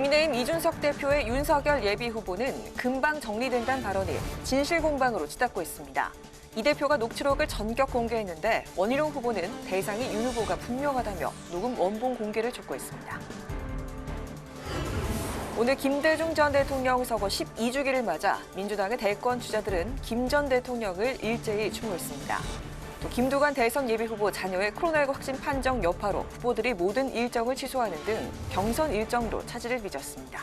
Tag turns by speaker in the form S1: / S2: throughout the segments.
S1: 국민의힘 이준석 대표의 윤석열 예비후보는 금방 정리된다는 발언이 진실 공방으로 치닫고 있습니다. 이 대표가 녹취록을 전격 공개했는데 원희룡 후보는 대상이 윤 후보가 분명하다며 녹음 원본 공개를 촉구했습니다. 오늘 김대중 전 대통령 서거 12주기를 맞아 민주당의 대권 주자들은 김 전 대통령을 일제히 추모했습니다. 또 김두관 대선 예비후보 자녀의 코로나19 확진 판정 여파로 후보들이 모든 일정을 취소하는 등 경선 일정으로 차질을 빚었습니다.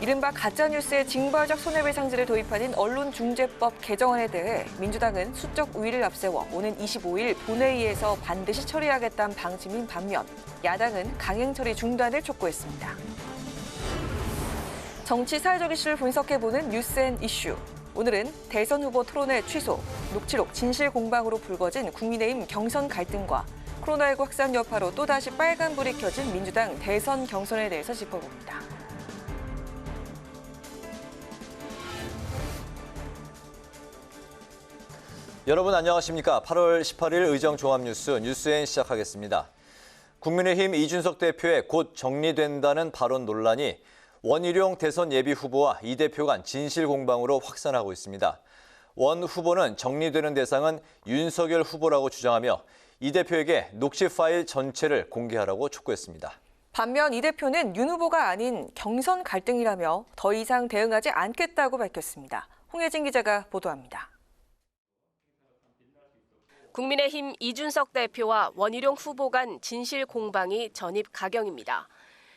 S1: 이른바 가짜뉴스의 징벌적 손해배상제를 도입하는 언론중재법 개정안에 대해 민주당은 수적 우위를 앞세워 오는 25일 본회의에서 반드시 처리하겠다는 방침인 반면 야당은 강행 처리 중단을 촉구했습니다. 정치 사회적 이슈를 분석해보는 뉴스앤이슈. 오늘은 대선 후보 토론회 취소, 녹취록 진실 공방으로 불거진 국민의힘 경선 갈등과 코로나19 확산 여파로 또다시 빨간불이 켜진 민주당 대선 경선에 대해서 짚어봅니다.
S2: 여러분 안녕하십니까? 8월 18일 의정종합뉴스 뉴스엔 시작하겠습니다. 국민의힘 이준석 대표의 곧 정리된다는 발언 논란이 원희룡 대선 예비후보와 이 대표 간 진실 공방으로 확산하고 있습니다. 원 후보는 정리되는 대상은 윤석열 후보라고 주장하며 이 대표에게 녹취 파일 전체를 공개하라고 촉구했습니다.
S1: 반면 이 대표는 윤 후보가 아닌 경선 갈등이라며 더 이상 대응하지 않겠다고 밝혔습니다. 홍혜진 기자가 보도합니다.
S3: 국민의힘 이준석 대표와 원희룡 후보 간 진실 공방이 전입 가경입니다.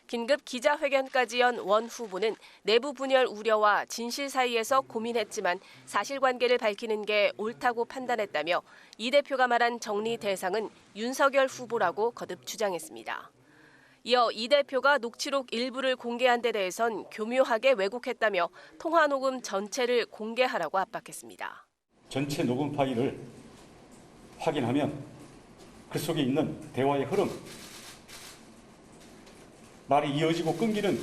S3: 긴급 기자회견까지 연 원 후보는 내부 분열 우려와 진실 사이에서 고민했지만 사실관계를 밝히는 게 옳다고 판단했다며 이 대표가 말한 정리 대상은 윤석열 후보라고 거듭 주장했습니다. 이어 이 대표가 녹취록 일부를 공개한 데 대해선 교묘하게 왜곡했다며 통화 녹음 전체를 공개하라고 압박했습니다.
S4: 전체 녹음 파일을 확인하면 그 속에 있는 대화의 흐름, 말이 이어지고 끊기는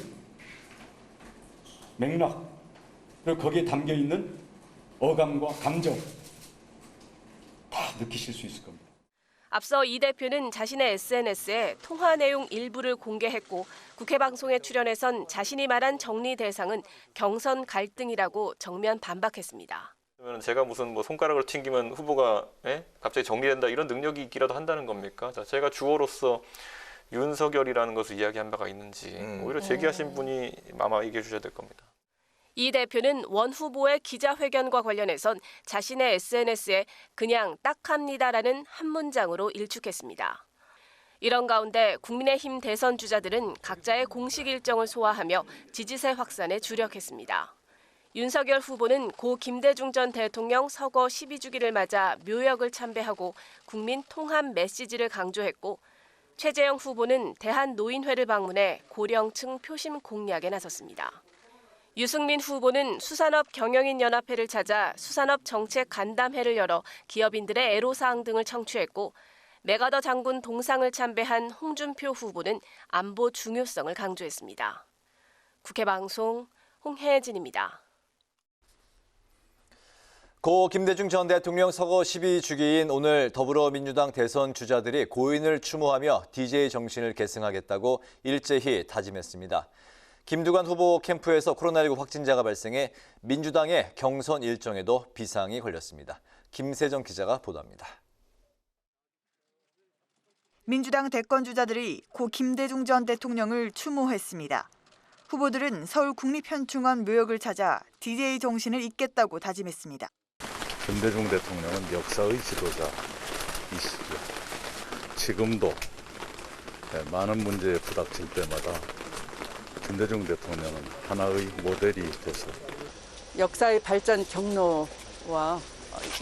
S4: 맥락, 그리고 거기에 담겨있는 어감과 감정 다 느끼실 수 있을 겁니다.
S3: 앞서 이 대표는 자신의 SNS에 통화 내용 일부를 공개했고 국회 방송에 출연해선 자신이 말한 정리 대상은 경선 갈등이라고 정면 반박했습니다.
S5: 그러면 제가 무슨 손가락을 튕기면 후보가 갑자기 정리된다 이런 능력이 있기라도 한다는 겁니까? 자, 제가 주어로서 윤석열이라는 것을 이야기한 바가 있는지 오히려 제기하신 분이 아마 얘기해 주셔야 될 겁니다.
S3: 이 대표는 원 후보의 기자회견과 관련해선 자신의 SNS에 그냥 딱 합니다라는 한 문장으로 일축했습니다. 이런 가운데 국민의힘 대선 주자들은 각자의 공식 일정을 소화하며 지지세 확산에 주력했습니다. 윤석열 후보는 고 김대중 전 대통령 서거 12주기를 맞아 묘역을 참배하고 국민 통합 메시지를 강조했고 최재형 후보는 대한노인회를 방문해 고령층 표심 공략에 나섰습니다. 유승민 후보는 수산업 경영인연합회를 찾아 수산업 정책 간담회를 열어 기업인들의 애로사항 등을 청취했고 메가더 장군 동상을 참배한 홍준표 후보는 안보 중요성을 강조했습니다. 국회 방송 홍혜진입니다.
S2: 고 김대중 전 대통령 서거 12주기인 오늘 더불어민주당 대선 주자들이 고인을 추모하며 DJ 정신을 계승하겠다고 일제히 다짐했습니다. 김두관 후보 캠프에서 코로나19 확진자가 발생해 민주당의 경선 일정에도 비상이 걸렸습니다. 김세정 기자가 보도합니다.
S6: 민주당 대권 주자들이 고 김대중 전 대통령을 추모했습니다. 후보들은 서울 국립현충원 묘역을 찾아 DJ 정신을 잇겠다고 다짐했습니다.
S7: 김대중 대통령은 역사의 지도자이시죠. 지금도 많은 문제에 부닥칠 때마다 김대중 대통령은 하나의 모델이 돼서
S8: 역사의 발전 경로와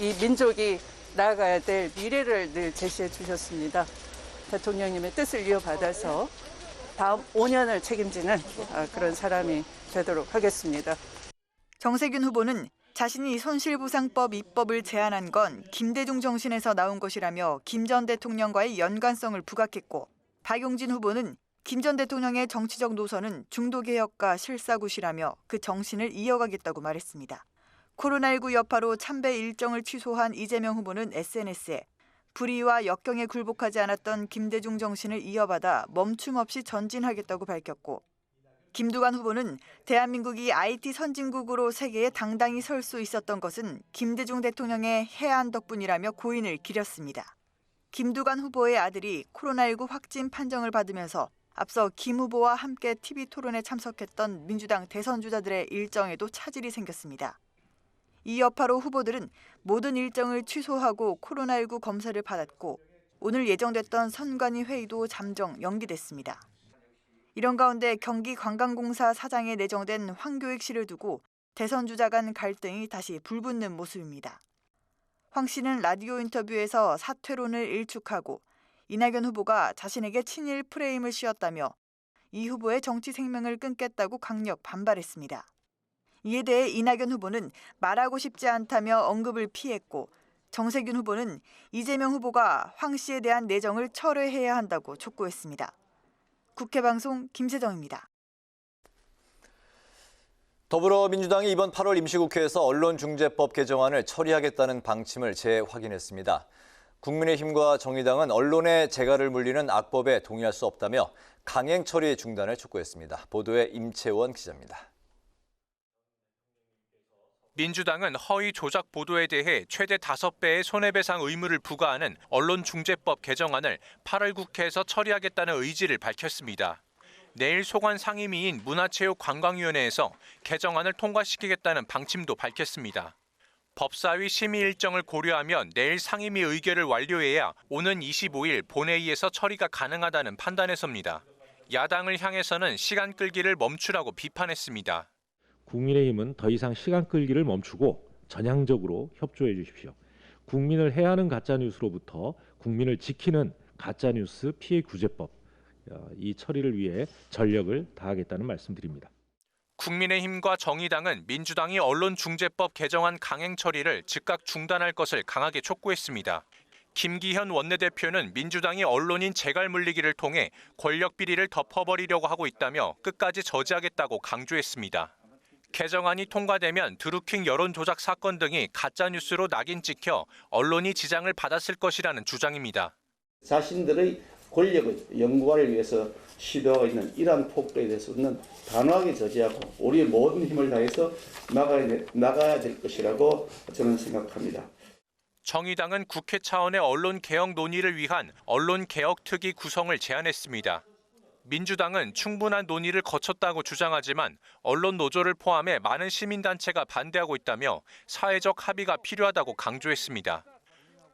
S8: 이 민족이 나아가야 될 미래를 늘 제시해 주셨습니다. 대통령님의 뜻을 이어받아서 다음 5년을 책임지는 그런 사람이 되도록 하겠습니다.
S6: 정세균 후보는 자신이 손실보상법 입법을 제안한 건 김대중 정신에서 나온 것이라며 김 전 대통령과의 연관성을 부각했고 박용진 후보는 김 전 대통령의 정치적 노선은 중도개혁과 실사굿이라며 그 정신을 이어가겠다고 말했습니다. 코로나19 여파로 참배 일정을 취소한 이재명 후보는 SNS에 불의와 역경에 굴복하지 않았던 김대중 정신을 이어받아 멈춤 없이 전진하겠다고 밝혔고, 김두관 후보는 대한민국이 IT 선진국으로 세계에 당당히 설 수 있었던 것은 김대중 대통령의 해안 덕분이라며 고인을 기렸습니다. 김두관 후보의 아들이 코로나19 확진 판정을 받으면서 앞서 김 후보와 함께 TV 토론에 참석했던 민주당 대선 주자들의 일정에도 차질이 생겼습니다. 이 여파로 후보들은 모든 일정을 취소하고 코로나19 검사를 받았고, 오늘 예정됐던 선관위 회의도 잠정 연기됐습니다. 이런 가운데 경기관광공사 사장에 내정된 황교익 씨를 두고 대선 주자 간 갈등이 다시 불붙는 모습입니다. 황 씨는 라디오 인터뷰에서 사퇴론을 일축하고 이낙연 후보가 자신에게 친일 프레임을 씌웠다며 이 후보의 정치 생명을 끊겠다고 강력 반발했습니다. 이에 대해 이낙연 후보는 말하고 싶지 않다며 언급을 피했고, 정세균 후보는 이재명 후보가 황 씨에 대한 내정을 철회해야 한다고 촉구했습니다. 국회방송 김세정입니다.
S2: 더불어민주당이 이번 8월 임시국회에서 언론중재법 개정안을 처리하겠다는 방침을 재확인했습니다. 국민의힘과 정의당은 언론의 재갈을 물리는 악법에 동의할 수 없다며 강행 처리 중단을 촉구했습니다. 보도에 임채원 기자입니다.
S9: 민주당은 허위 조작 보도에 대해 최대 5배의 손해배상 의무를 부과하는 언론중재법 개정안을 8월 국회에서 처리하겠다는 의지를 밝혔습니다. 내일 소관 상임위인 문화체육관광위원회에서 개정안을 통과시키겠다는 방침도 밝혔습니다. 법사위 심의 일정을 고려하면 내일 상임위 의결을 완료해야 오는 25일 본회의에서 처리가 가능하다는 판단에서입니다. 야당을 향해서는 시간 끌기를 멈추라고 비판했습니다.
S10: 국민의힘은 더 이상 시간 끌기를 멈추고 전향적으로 협조해 주십시오. 국민을 해하는 가짜뉴스로부터 국민을 지키는 가짜뉴스 피해 구제법, 이 처리를 위해 전력을 다하겠다는 말씀드립니다.
S9: 국민의힘과 정의당은 민주당이 언론중재법 개정안 강행 처리를 즉각 중단할 것을 강하게 촉구했습니다. 김기현 원내대표는 민주당이 언론인 재갈 물리기를 통해 권력 비리를 덮어버리려고 하고 있다며 끝까지 저지하겠다고 강조했습니다. 개정안이 통과되면 드루킹 여론조작 사건 등이 가짜뉴스로 낙인 찍혀 언론이 지장을 받았을 것이라는 주장입니다.
S11: 자신들의 권력의 영구화를 위해서 시도하고 있는 이러한 폭도에 대해서는 단호하게 저지하고 우리의 모든 힘을 다해서 나가야 될 것이라고 저는 생각합니다.
S9: 정의당은 국회 차원의 언론개혁 논의를 위한 언론개혁특위 구성을 제안했습니다. 민주당은 충분한 논의를 거쳤다고 주장하지만 언론 노조를 포함해 많은 시민단체가 반대하고 있다며 사회적 합의가 필요하다고 강조했습니다.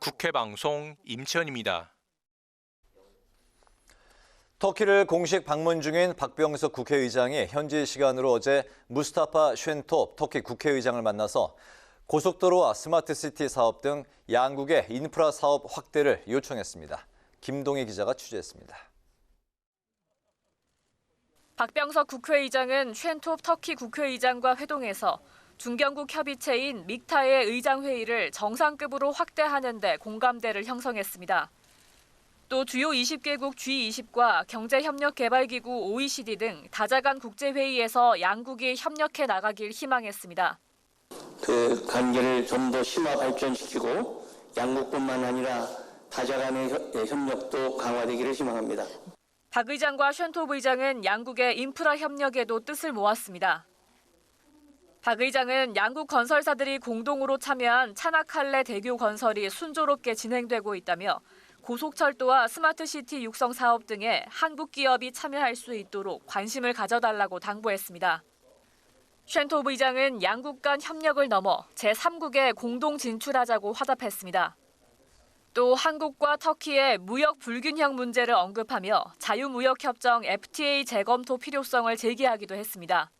S9: 국회방송 임채원입니다.
S2: 터키를 공식 방문 중인 박병석 국회의장이 현지 시간으로 어제 무스타파 쉔톱 터키 국회의장을 만나서 고속도로와 스마트시티 사업 등 양국의 인프라 사업 확대를 요청했습니다. 김동희 기자가 취재했습니다.
S12: 박병석 국회의장은 쉔톱 터키 국회의장과 회동해서 중견국 협의체인 믹타의 의장회의를 정상급으로 확대하는 데 공감대를 형성했습니다. 또 주요 20개국 G20과 경제협력개발기구 OECD 등 다자간 국제회의에서 양국이 협력해 나가길 희망했습니다.
S13: 그 관계를 좀 더 심화 발전시키고 양국뿐만 아니라 다자간의 협력도 강화되기를 희망합니다.
S12: 박 의장과 쉔톱 의장은 양국의 인프라 협력에도 뜻을 모았습니다. 박 의장은 양국 건설사들이 공동으로 참여한 차나칼레 대교 건설이 순조롭게 진행되고 있다며 고속철도와 스마트시티 육성 사업 등에 한국 기업이 참여할 수 있도록 관심을 가져달라고 당부했습니다. 쉔톱 의장은 양국 간 협력을 넘어 제3국에 공동 진출하자고 화답했습니다. 또 한국과 터키의 무역 불균형 문제를 언급하며 자유무역협정 FTA 재검토 필요성을 제기하기도 했습니다.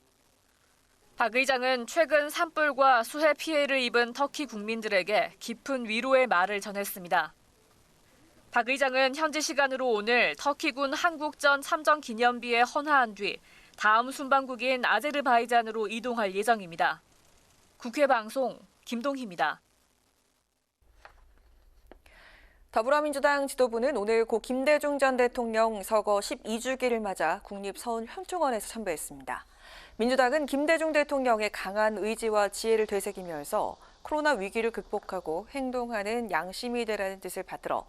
S12: 박 의장은 최근 산불과 수해 피해를 입은 터키 국민들에게 깊은 위로의 말을 전했습니다. 박 의장은 현지 시간으로 오늘 터키군 한국전 참전 기념비에 헌화한 뒤 다음 순방국인 아제르바이잔으로 이동할 예정입니다. 국회방송 김동희입니다.
S1: 더불어민주당 지도부는 오늘 고 김대중 전 대통령 서거 12주기를 맞아 국립서훈현충원에서 참배했습니다. 민주당은 김대중 대통령의 강한 의지와 지혜를 되새기면서 코로나 위기를 극복하고 행동하는 양심이 되라는 뜻을 받들어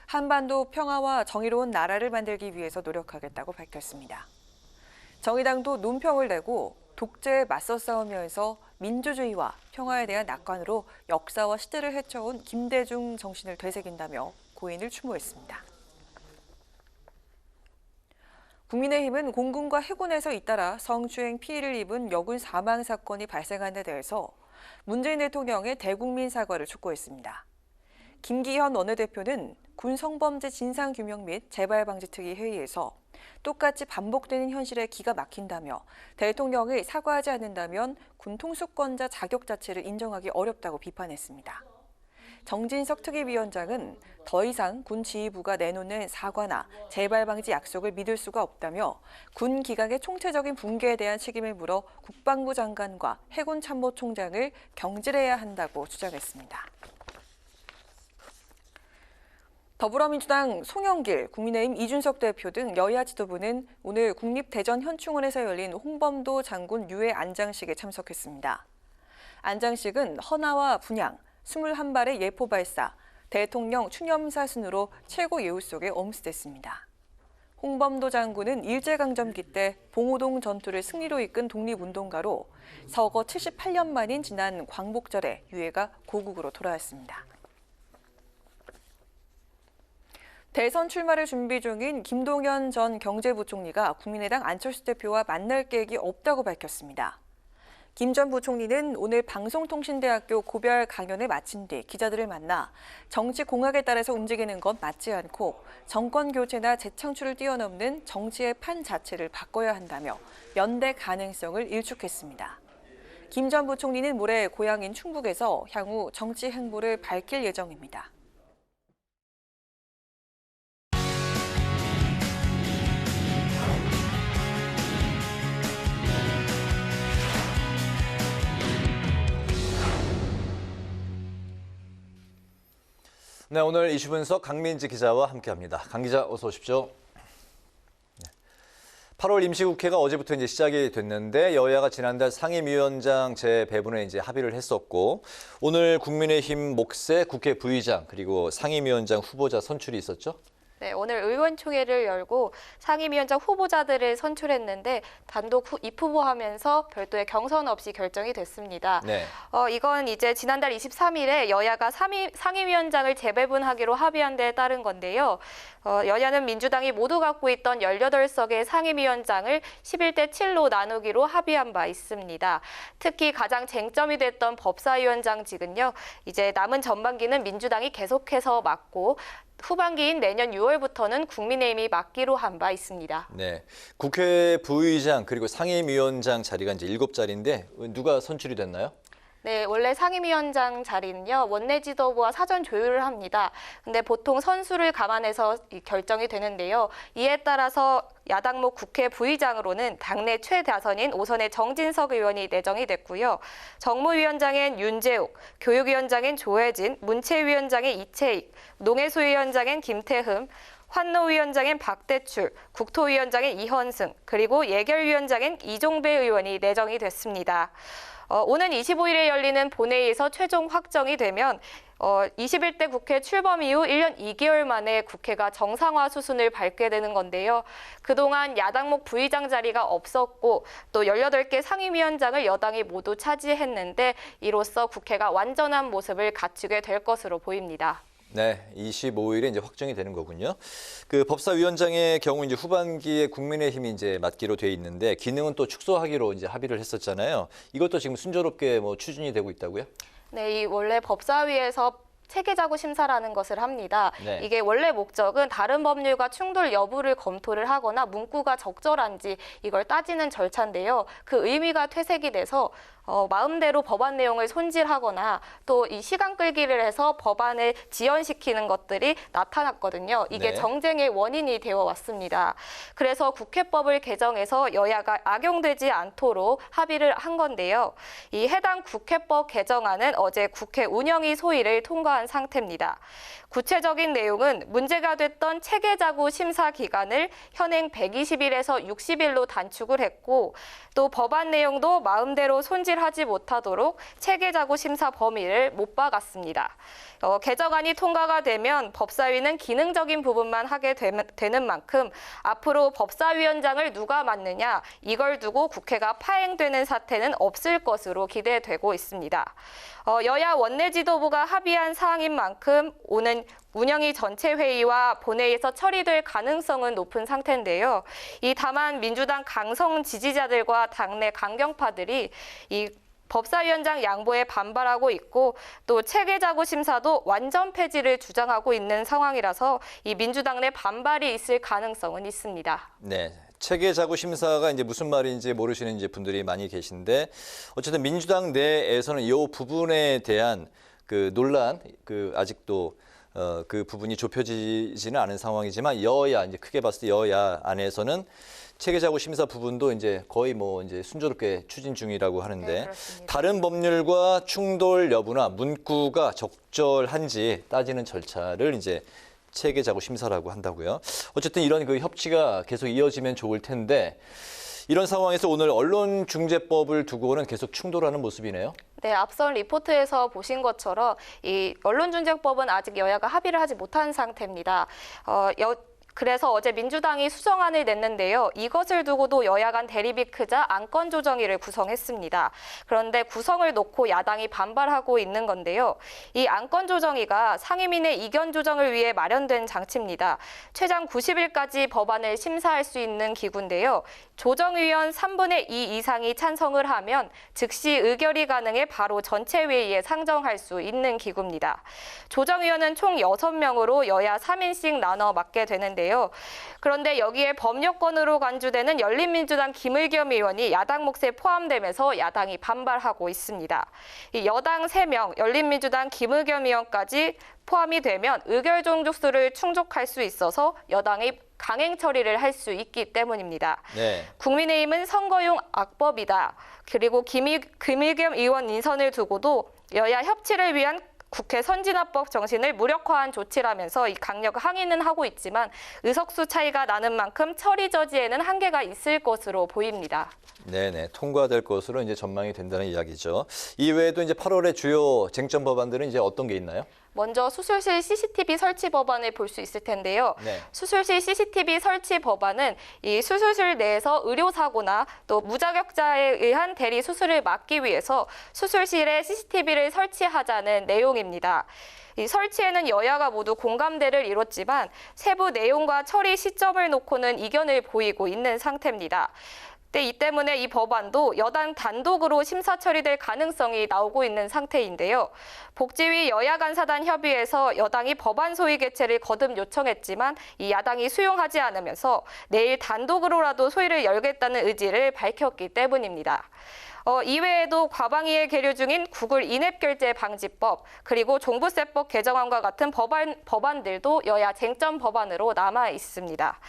S1: 한반도 평화와 정의로운 나라를 만들기 위해서 노력하겠다고 밝혔습니다. 정의당도 논평을 내고 독재에 맞서 싸우면서 민주주의와 평화에 대한 낙관으로 역사와 시대를 헤쳐온 김대중 정신을 되새긴다며 고인을 추모했습니다. 국민의힘은 공군과 해군에서 잇따라 성추행 피해를 입은 여군 사망 사건이 발생한 데 대해서 문재인 대통령의 대국민 사과를 촉구했습니다. 김기현 원내대표는 군 성범죄 진상규명 및 재발방지특위 회의에서 똑같이 반복되는 현실에 기가 막힌다며 대통령이 사과하지 않는다면 군 통수권자 자격 자체를 인정하기 어렵다고 비판했습니다. 정진석 특위위원장은 더 이상 군 지휘부가 내놓는 사과나 재발방지 약속을 믿을 수가 없다며 군 기강의 총체적인 붕괴에 대한 책임을 물어 국방부 장관과 해군 참모총장을 경질해야 한다고 주장했습니다. 더불어민주당 송영길, 국민의힘 이준석 대표 등 여야 지도부는 오늘 국립대전현충원에서 열린 홍범도 장군 유해 안장식에 참석했습니다. 안장식은 헌화와 분향, 21발의 예포 발사, 대통령 추념사 순으로 최고 예우 속에 엄수됐습니다. 홍범도 장군은 일제강점기 때 봉오동 전투를 승리로 이끈 독립운동가로 서거 78년 만인 지난 광복절에 유해가 고국으로 돌아왔습니다. 대선 출마를 준비 중인 김동연 전 경제부총리가 국민의당 안철수 대표와 만날 계획이 없다고 밝혔습니다. 김 전 부총리는 오늘 방송통신대학교 고별 강연을 마친 뒤 기자들을 만나 정치 공학에 따라서 움직이는 건 맞지 않고 정권 교체나 재창출을 뛰어넘는 정치의 판 자체를 바꿔야 한다며 연대 가능성을 일축했습니다. 김 전 부총리는 모레 고향인 충북에서 향후 정치 행보를 밝힐 예정입니다.
S2: 네, 오늘 이슈 분석 강민지 기자와 함께합니다. 강 기자, 어서 오십시오. 8월 임시국회가 어제부터 이제 시작이 됐는데 여야가 지난달 상임위원장 재배분에 이제 합의를 했었고 오늘 국민의힘 몫의 국회 부의장 그리고 상임위원장 후보자 선출이 있었죠?
S14: 네, 오늘 의원총회를 열고 상임위원장 후보자들을 선출했는데 단독 입후보하면서 별도의 경선 없이 결정이 됐습니다. 네. 이건 이제 지난달 23일에 여야가 상임위원장을 재배분하기로 합의한 데에 따른 건데요. 여야는 민주당이 모두 갖고 있던 18석의 상임위원장을 11대 7로 나누기로 합의한 바 있습니다. 특히 가장 쟁점이 됐던 법사위원장직은요. 이제 남은 전반기는 민주당이 계속해서 맡고 후반기인 내년 6월부터는 국민의힘이 맡기로 한 바 있습니다.
S2: 네, 국회 부의장 그리고 상임위원장 자리가 이제 7자리인데 누가 선출이 됐나요?
S14: 네, 원래 상임위원장 자리는요, 원내 지도부와 사전 조율을 합니다. 근데 보통 선수를 감안해서 결정이 되는데요. 이에 따라서 야당목 국회 부의장으로는 당내 최다선인 오선의 정진석 의원이 내정이 됐고요. 정무위원장엔 윤재욱, 교육위원장엔 조혜진, 문체위원장엔 이채익, 농해수위원장엔 김태흠, 환노위원장엔 박대출, 국토위원장엔 이현승, 그리고 예결위원장엔 이종배 의원이 내정이 됐습니다. 오는 25일에 열리는 본회의에서 최종 확정이 되면 21대 국회 출범 이후 1년 2개월 만에 국회가 정상화 수순을 밟게 되는 건데요. 그동안 야당목 부의장 자리가 없었고 또 18개 상임위원장을 여당이 모두 차지했는데 이로써 국회가 완전한 모습을 갖추게 될 것으로 보입니다.
S2: 네, 25일에 이제 확정이 되는 거군요. 그 법사위원장의 경우 이제 후반기에 국민의힘이 이제 맡기로 돼 있는데 기능은 또 축소하기로 이제 합의를 했었잖아요. 이것도 지금 순조롭게 뭐 추진이 되고 있다고요?
S14: 네, 이 원래 법사위에서 체계자구 심사라는 것을 합니다. 네. 이게 원래 목적은 다른 법률과 충돌 여부를 검토를 하거나 문구가 적절한지 이걸 따지는 절차인데요. 그 의미가 퇴색이 돼서 마음대로 법안 내용을 손질하거나 또 이 시간 끌기를 해서 법안을 지연시키는 것들이 나타났거든요. 이게 네. 정쟁의 원인이 되어 왔습니다. 그래서 국회법을 개정해서 여야가 악용되지 않도록 합의를 한 건데요. 이 해당 국회법 개정안은 어제 국회 운영위 소위를 통과한 상태입니다. 구체적인 내용은 문제가 됐던 체계자구 심사 기간을 현행 120일에서 60일로 단축을 했고 또 법안 내용도 마음대로 손질 손실하지 못하도록 체계자구 심사 범위를 못 박았습니다. 개정안이 통과가 되면 법사위는 기능적인 부분만 하게 되는 만큼 앞으로 법사위원장을 누가 맡느냐 이걸 두고 국회가 파행되는 사태는 없을 것으로 기대되고 있습니다. 여야 원내 지도부가 합의한 사항인 만큼 오는 운영위 전체 회의와 본회의에서 처리될 가능성은 높은 상태인데요. 다만 민주당 강성 지지자들과 당내 강경파들이 이 법사위원장 양보에 반발하고 있고 또 체계자구 심사도 완전 폐지를 주장하고 있는 상황이라서 이 민주당 내 반발이 있을 가능성은 있습니다.
S2: 네. 체계자구 심사가 이제 무슨 말인지 모르시는 이제 분들이 많이 계신데 어쨌든 민주당 내에서는 이 부분에 대한 그 논란 아직도 그 부분이 좁혀지지는 않은 상황이지만 여야 이제 크게 봤을 때 여야 안에서는 체계자구 심사 부분도 이제 거의 뭐 이제 순조롭게 추진 중이라고 하는데
S14: 네,
S2: 다른 법률과 충돌 여부나 문구가 적절한지 따지는 절차를 이제 체계자구 심사라고 한다고요. 어쨌든 이런 그 협치가 계속 이어지면 좋을 텐데 이런 상황에서 오늘 언론중재법을 두고는 계속 충돌하는 모습이네요.
S14: 네, 앞선 리포트에서 보신 것처럼 이 언론중재법은 아직 여야가 합의를 하지 못한 상태입니다. 그래서 어제 민주당이 수정안을 냈는데요. 이것을 두고도 여야 간 대립이 크자 안건조정위를 구성했습니다. 그런데 구성을 놓고 야당이 반발하고 있는 건데요. 이 안건조정위가 상임위의 이견 조정을 위해 마련된 장치입니다. 최장 90일까지 법안을 심사할 수 있는 기구인데요. 조정위원 3분의 2 이상이 찬성을 하면 즉시 의결이 가능해 바로 전체 회의에 상정할 수 있는 기구입니다. 조정위원은 총 6명으로 여야 3인씩 나눠 맡게 되는데요. 그런데 여기에 법률권으로 간주되는 열린민주당 김의겸 의원이 야당 몫에 포함되면서 야당이 반발하고 있습니다. 여당 3명, 열린민주당 김의겸 의원까지 포함이 되면 의결 종족수를 충족할 수 있어서 여당이 강행 처리를 할 수 있기 때문입니다.
S2: 네.
S14: 국민의힘은 선거용 악법이다. 그리고 김의겸 의원 인선을 두고도 여야 협치를 위한 국회 선진화법 정신을 무력화한 조치라면서 이 강력 항의는 하고 있지만 의석수 차이가 나는 만큼 처리 저지에는 한계가 있을 것으로 보입니다.
S2: 네네, 통과될 것으로 이제 전망이 된다는 이야기죠. 이외에도 이제 8월의 주요 쟁점 법안들은 이제 어떤 게 있나요?
S14: 먼저 수술실 CCTV 설치 법안을 볼 수 있을 텐데요.
S2: 네.
S14: 수술실 CCTV 설치 법안은 이 수술실 내에서 의료사고나 또 무자격자에 의한 대리 수술을 막기 위해서 수술실에 CCTV를 설치하자는 내용입니다. 이 설치에는 여야가 모두 공감대를 이뤘지만 세부 내용과 처리 시점을 놓고는 이견을 보이고 있는 상태입니다. 이 때문에 이 법안도 여당 단독으로 심사 처리될 가능성이 나오고 있는 상태인데요. 복지위 여야 간사단 협의회에서 여당이 법안 소위 개최를 거듭 요청했지만 이 야당이 수용하지 않으면서 내일 단독으로라도 소위를 열겠다는 의지를 밝혔기 때문입니다. 이외에도 과방위에 계류 중인 구글 인앱 결제 방지법 그리고 종부세법 개정안과 같은 법안들도 여야 쟁점 법안으로 남아 있습니다.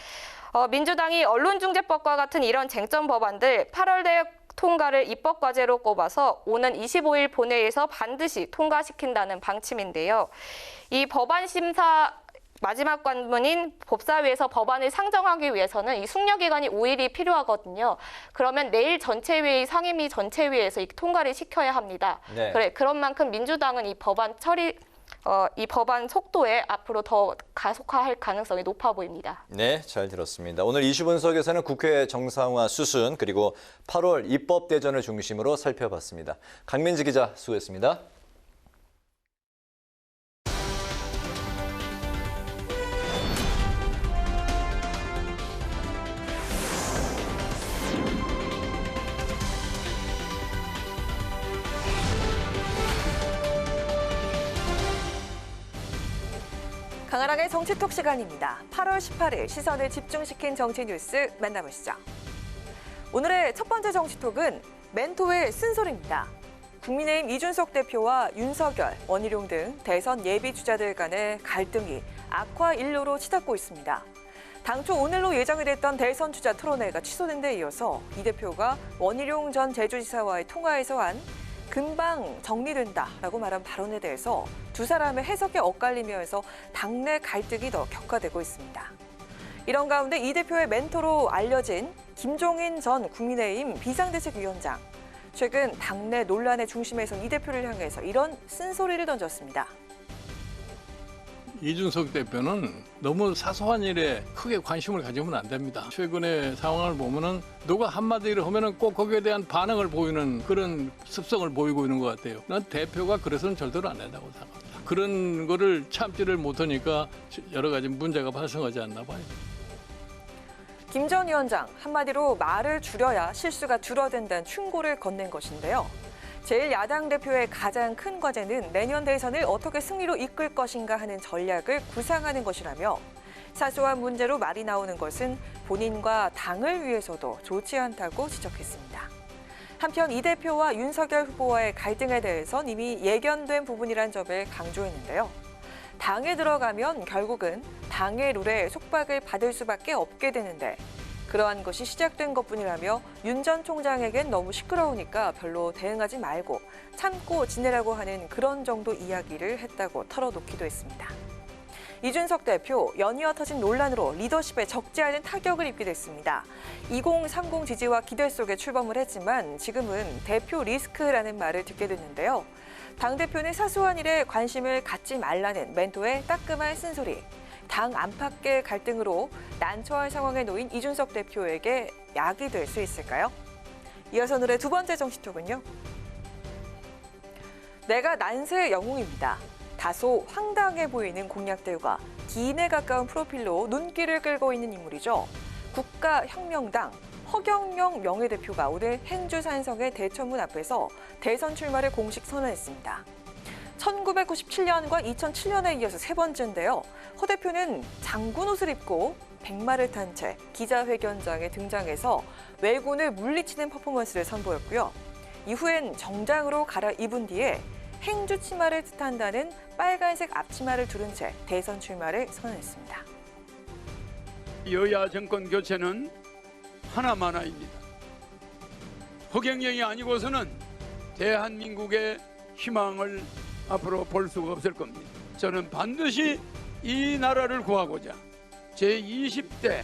S14: 민주당이 언론중재법과 같은 이런 쟁점 법안들 8월에 통과를 입법과제로 꼽아서 오는 25일 본회의에서 반드시 통과시킨다는 방침인데요. 이 법안 심사 마지막 관문인 법사위에서 법안을 상정하기 위해서는 이 숙려기간이 5일이 필요하거든요. 그러면 내일 전체회의, 상임위 전체회의에서 이 통과를 시켜야 합니다.
S2: 네.
S14: 그런 만큼 민주당은 이 법안 속도에 앞으로 더 가속화할 가능성이 높아 보입니다.
S2: 네, 잘 들었습니다. 오늘 이슈 분석에서는 국회 정상화 수순 그리고 8월 입법 대전을 중심으로 살펴봤습니다. 강민지 기자 수고했습니다.
S1: 강하랑의 정치톡 시간입니다. 8월 18일 시선을 집중시킨 정치 뉴스 만나보시죠. 오늘의 첫 번째 정치톡은 멘토의 쓴소리입니다. 국민의힘 이준석 대표와 윤석열, 원희룡 등 대선 예비 주자들 간의 갈등이 악화 일로로 치닫고 있습니다. 당초 오늘로 예정이 됐던 대선 주자 토론회가 취소된 데 이어서 이 대표가 원희룡 전 제주지사와의 통화에서 한 금방 정리된다라고 말한 발언에 대해서 두 사람의 해석이 엇갈리면서 당내 갈등이 더 격화되고 있습니다. 이런 가운데 이 대표의 멘토로 알려진 김종인 전 국민의힘 비상대책위원장, 최근 당내 논란의 중심에 선 이 대표를 향해서 이런 쓴소리를 던졌습니다.
S15: 이준석 대표는 너무 사소한 일에 크게 관심을 가지면 안 됩니다. 최근의 상황을 보면은 누가 한마디를 하면은 꼭 거기에 대한 반응을 보이는 그런 습성을 보이고 있는 것 같아요. 난 대표가 그래서는 절대로 안 된다고 생각합니다. 그런 거를 참지를 못하니까 여러 가지 문제가 발생하지 않나 봐요.
S1: 김 전 위원장, 한마디로 말을 줄여야 실수가 줄어든다는 충고를 건넨 것인데요. 제1야당 대표의 가장 큰 과제는 내년 대선을 어떻게 승리로 이끌 것인가 하는 전략을 구상하는 것이라며 사소한 문제로 말이 나오는 것은 본인과 당을 위해서도 좋지 않다고 지적했습니다. 한편 이 대표와 윤석열 후보와의 갈등에 대해선 이미 예견된 부분이란 점을 강조했는데요. 당에 들어가면 결국은 당의 룰에 속박을 받을 수밖에 없게 되는데 그러한 것이 시작된 것뿐이라며 윤 전 총장에겐 너무 시끄러우니까 별로 대응하지 말고 참고 지내라고 하는 그런 정도 이야기를 했다고 털어놓기도 했습니다. 이준석 대표, 연이어 터진 논란으로 리더십에 적지 않은 타격을 입게 됐습니다. 2030 지지와 기대 속에 출범을 했지만 지금은 대표 리스크라는 말을 듣게 됐는데요. 당대표는 사소한 일에 관심을 갖지 말라는 멘토의 따끔한 쓴소리. 당 안팎의 갈등으로 난처한 상황에 놓인 이준석 대표에게 약이 될 수 있을까요? 이어서 오늘의 두 번째 정치톡은요. 내가 난세의 영웅입니다. 다소 황당해 보이는 공약들과 기인에 가까운 프로필로 눈길을 끌고 있는 인물이죠. 국가혁명당 허경영 명예대표가 오늘 행주산성의 대천문 앞에서 대선 출마를 공식 선언했습니다. 1997년과 2007년에 이어서 세 번째인데요. 허 대표는 장군 옷을 입고 백마를 탄 채 기자회견장에 등장해서 왜군을 물리치는 퍼포먼스를 선보였고요. 이후엔 정장으로 갈아입은 뒤에 행주 치마를 뜻한다는 빨간색 앞치마를 두른 채 대선 출마를 선언했습니다.
S16: 여야 정권 교체는 하나만화입니다. 허경영이 아니고서는 대한민국의 희망을 앞으로 볼 수가 없을 겁니다. 저는 반드시 이 나라를 구하고자 제20대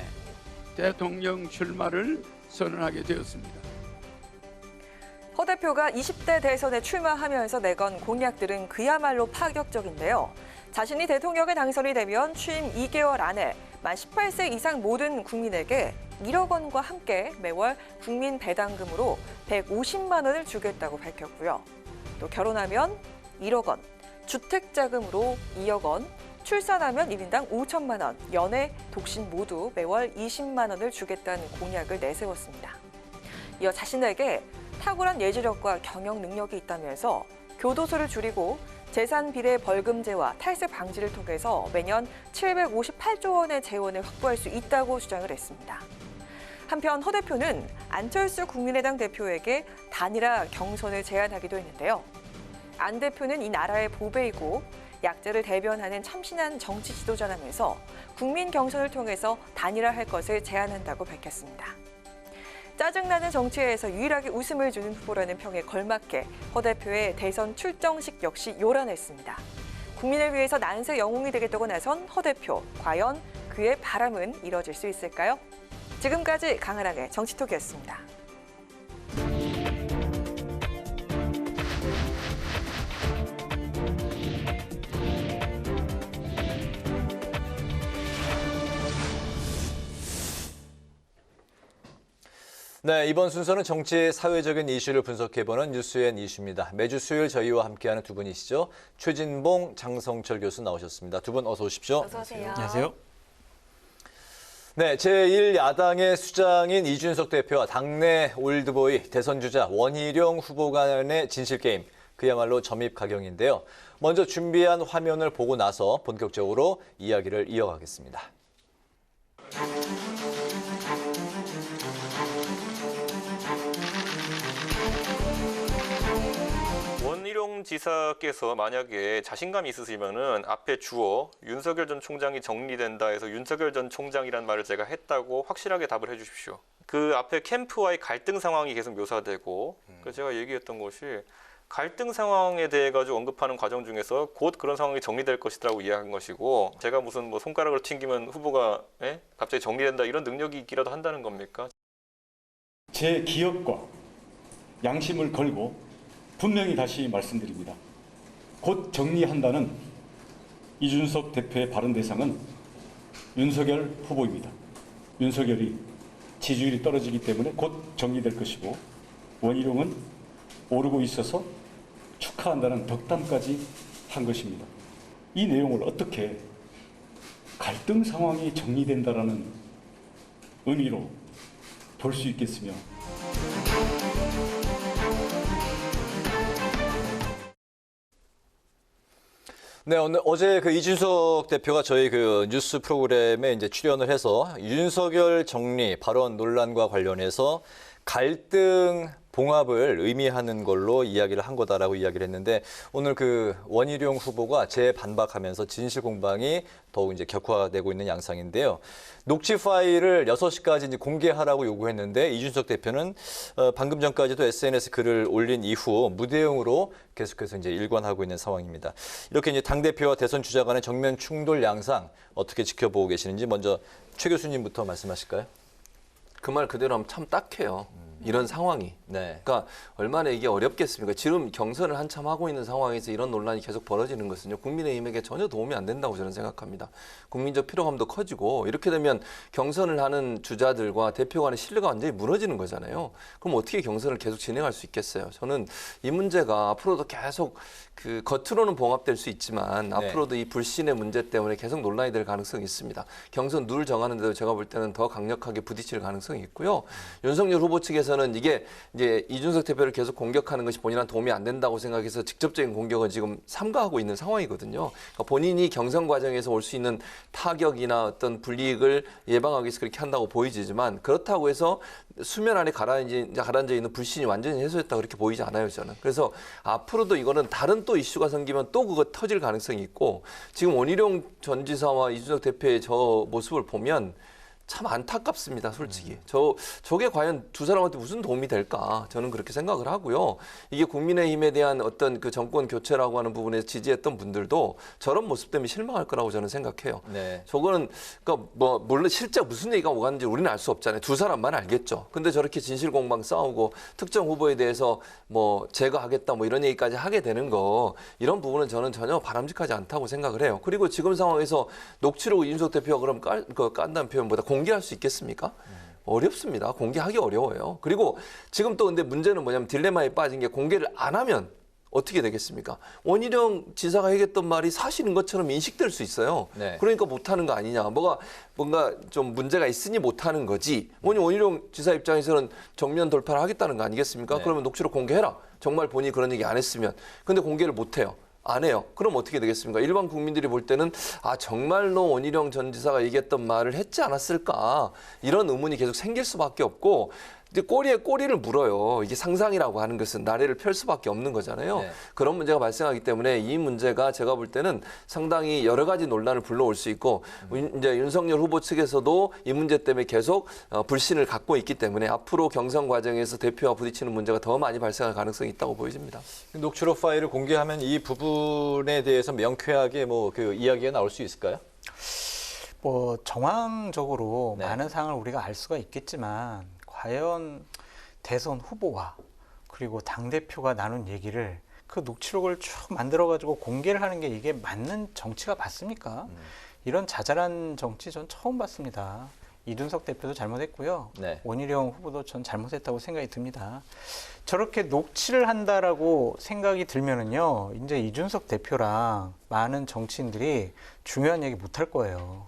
S16: 대통령 출마를 선언하게 되었습니다.
S1: 허 대표가 20대 대선에 출마하면서 내건 공약들은 그야말로 파격적인데요. 자신이 대통령에 당선이 되면 취임 2개월 안에 만 18세 이상 모든 국민에게 1억 원과 함께 매월 국민 배당금으로 150만 원을 주겠다고 밝혔고요. 또 결혼하면 1억 원, 주택자금으로 2억 원, 출산하면 1인당 5천만 원, 연애, 독신 모두 매월 20만 원을 주겠다는 공약을 내세웠습니다. 이어 자신에게 탁월한 예지력과 경영 능력이 있다면서 교도소를 줄이고 재산 비례 벌금제와 탈세 방지를 통해서 매년 758조 원의 재원을 확보할 수 있다고 주장을 했습니다. 한편 허 대표는 안철수 국민의당 대표에게 단일화 경선을 제안하기도 했는데요. 안 대표는 이 나라의 보배이고 약자를 대변하는 참신한 정치 지도자라면서 국민 경선을 통해서 단일화할 것을 제안한다고 밝혔습니다. 짜증나는 정치에서 유일하게 웃음을 주는 후보라는 평에 걸맞게 허 대표의 대선 출정식 역시 요란했습니다. 국민을 위해서 난세 영웅이 되겠다고 나선 허 대표, 과연 그의 바람은 이뤄질 수 있을까요? 지금까지 강하랑의 정치톡이었습니다.
S2: 네, 이번 순서는 정치의 사회적인 이슈를 분석해보는 뉴스앤 이슈입니다. 매주 수요일 저희와 함께하는 두 분이시죠. 최진봉, 장성철 교수 나오셨습니다. 두 분 어서 오십시오.
S14: 어서 오세요.
S17: 안녕하세요.
S2: 네, 제1야당의 수장인 이준석 대표와 당내 올드보이 대선주자 원희룡 후보 간의 진실게임, 그야말로 점입가경인데요. 먼저 준비한 화면을 보고 나서 본격적으로 이야기를 이어가겠습니다.
S5: 원희룡 지사께서 만약에 자신감이 있으시면은 앞에 주어 윤석열 전 총장이 정리된다 해서 윤석열 전 총장이란 말을 제가 했다고 확실하게 답을 해주십시오. 그 앞에 캠프와의 갈등 상황이 계속 묘사되고 제가 얘기했던 것이 갈등 상황에 대해 가지고 언급하는 과정 중에서 곧 그런 상황이 정리될 것이라고 이야기한 것이고 제가 무슨 뭐 손가락을 튕기면 후보가 갑자기 정리된다 이런 능력이 있기라도 한다는 겁니까?
S4: 제 기억과 양심을 걸고 분명히 다시 말씀드립니다. 곧 정리한다는 이준석 대표의 발언 대상은 윤석열 후보입니다. 윤석열이 지지율이 떨어지기 때문에 곧 정리될 것이고 원희룡은 오르고 있어서 축하한다는 덕담까지 한 것입니다. 이 내용을 어떻게 갈등 상황이 정리된다라는 의미로 볼 수 있겠으며
S2: 네, 어제 그 이준석 대표가 저희 그 뉴스 프로그램에 이제 출연을 해서 윤석열 정리 발언 논란과 관련해서 갈등 봉합을 의미하는 걸로 이야기를 한 거다라고 이야기를 했는데 오늘 그 원희룡 후보가 재반박하면서 진실 공방이 더욱 이제 격화되고 있는 양상인데요. 녹취 파일을 6시까지 이제 공개하라고 요구했는데 이준석 대표는 방금 전까지도 SNS 글을 올린 이후 무대응으로 계속해서 이제 일관하고 있는 상황입니다. 이렇게 이제 당대표와 대선 주자 간의 정면 충돌 양상 어떻게 지켜보고 계시는지 먼저 최 교수님부터 말씀하실까요?
S17: 그 말 그대로 하면 참 딱해요. 이런 상황이.
S2: 네.
S17: 그러니까 얼마나 이게 어렵겠습니까? 지금 경선을 한참 하고 있는 상황에서 이런 논란이 계속 벌어지는 것은요. 국민의힘에게 전혀 도움이 안 된다고 저는 생각합니다. 국민적 피로감도 커지고 이렇게 되면 경선을 하는 주자들과 대표 간의 신뢰가 완전히 무너지는 거잖아요. 그럼 어떻게 경선을 계속 진행할 수 있겠어요? 저는 이 문제가 앞으로도 계속 그 겉으로는 봉합될 수 있지만
S2: 네.
S17: 앞으로도 이 불신의 문제 때문에 계속 논란이 될 가능성이 있습니다. 경선 룰 정하는데도 제가 볼 때는 더 강력하게 부딪힐 가능성이 있고요. 윤석열 후보 측에서는 이게 이제 이준석 대표를 계속 공격하는 것이 본인한테 도움이 안 된다고 생각해서 직접적인 공격을 지금 삼가하고 있는 상황이거든요. 그러니까 본인이 경선 과정에서 올 수 있는 타격이나 어떤 불이익을 예방하기 위해서 그렇게 한다고 보이지만 그렇다고 해서 수면 안에 가라앉아 있는 불신이 완전히 해소됐다 그렇게 보이지 않아요, 저는. 그래서 앞으로도 이거는 다른 또 이슈가 생기면 또 그거 터질 가능성이 있고 지금 원희룡 전 지사와 이준석 대표의 저 모습을 보면 참 안타깝습니다, 솔직히. 저게 과연 두 사람한테 무슨 도움이 될까? 저는 그렇게 생각을 하고요. 이게 국민의힘에 대한 어떤 그 정권 교체라고 하는 부분에 지지했던 분들도 저런 모습 때문에 실망할 거라고 저는 생각해요.
S2: 네.
S17: 저거는 그러니까 뭐 물론 실제 무슨 얘기가 오갔는지 우리는 알 수 없잖아요. 두 사람만 알겠죠. 근데 저렇게 진실공방 싸우고 특정 후보에 대해서 뭐 제거하겠다 뭐 이런 얘기까지 하게 되는 거 이런 부분은 저는 전혀 바람직하지 않다고 생각을 해요. 그리고 지금 상황에서 녹취록 이준석 대표가 그럼 깐다는 표현보다 공개할 수 있겠습니까? 어렵습니다. 공개하기 어려워요. 그리고 지금 또 근데 문제는 뭐냐면 딜레마에 빠진 게 공개를 안 하면 어떻게 되겠습니까? 원희룡 지사가 얘기했던 말이 사실인 것처럼 인식될 수 있어요.
S2: 네.
S17: 그러니까 못하는 거 아니냐. 뭔가 좀 문제가 있으니 못하는 거지. 원희룡 지사 입장에서는 정면 돌파를 하겠다는 거 아니겠습니까?
S2: 네.
S17: 그러면 녹취록 공개해라. 정말 본인이 그런 얘기 안 했으면. 근데 공개를 못해요. 안 해요. 그럼 어떻게 되겠습니까? 일반 국민들이 볼 때는 정말로 원희룡 전 지사가 얘기했던 말을 했지 않았을까? 이런 의문이 계속 생길 수밖에 없고 이제 꼬리에 꼬리를 물어요. 이게 상상이라고 하는 것은 나래를 펼 수밖에 없는 거잖아요.
S2: 네.
S17: 그런 문제가 발생하기 때문에 이 문제가 제가 볼 때는 상당히 여러 가지 논란을 불러올 수 있고 이제 윤석열 후보 측에서도 이 문제 때문에 계속 불신을 갖고 있기 때문에 앞으로 경선 과정에서 대표와 부딪히는 문제가 더 많이 발생할 가능성이 있다고 보여집니다.
S2: 녹취록 파일을 공개하면 이 부분에 대해서 명쾌하게 뭐 그 이야기가 나올 수 있을까요?
S18: 뭐 정황적으로
S2: 네.
S18: 많은 사항을 우리가 알 수가 있겠지만 과연 대선 후보와 그리고 당대표가 나눈 얘기를 그 녹취록을 쭉 만들어가지고 공개를 하는 게 이게 맞는 정치가 맞습니까? 이런 자잘한 정치 전 처음 봤습니다. 이준석 대표도 잘못했고요.
S2: 네.
S18: 원희룡 후보도 전 잘못했다고 생각이 듭니다. 저렇게 녹취를 한다라고 생각이 들면은요, 이제 이준석 대표랑 많은 정치인들이 중요한 얘기 못 할 거예요.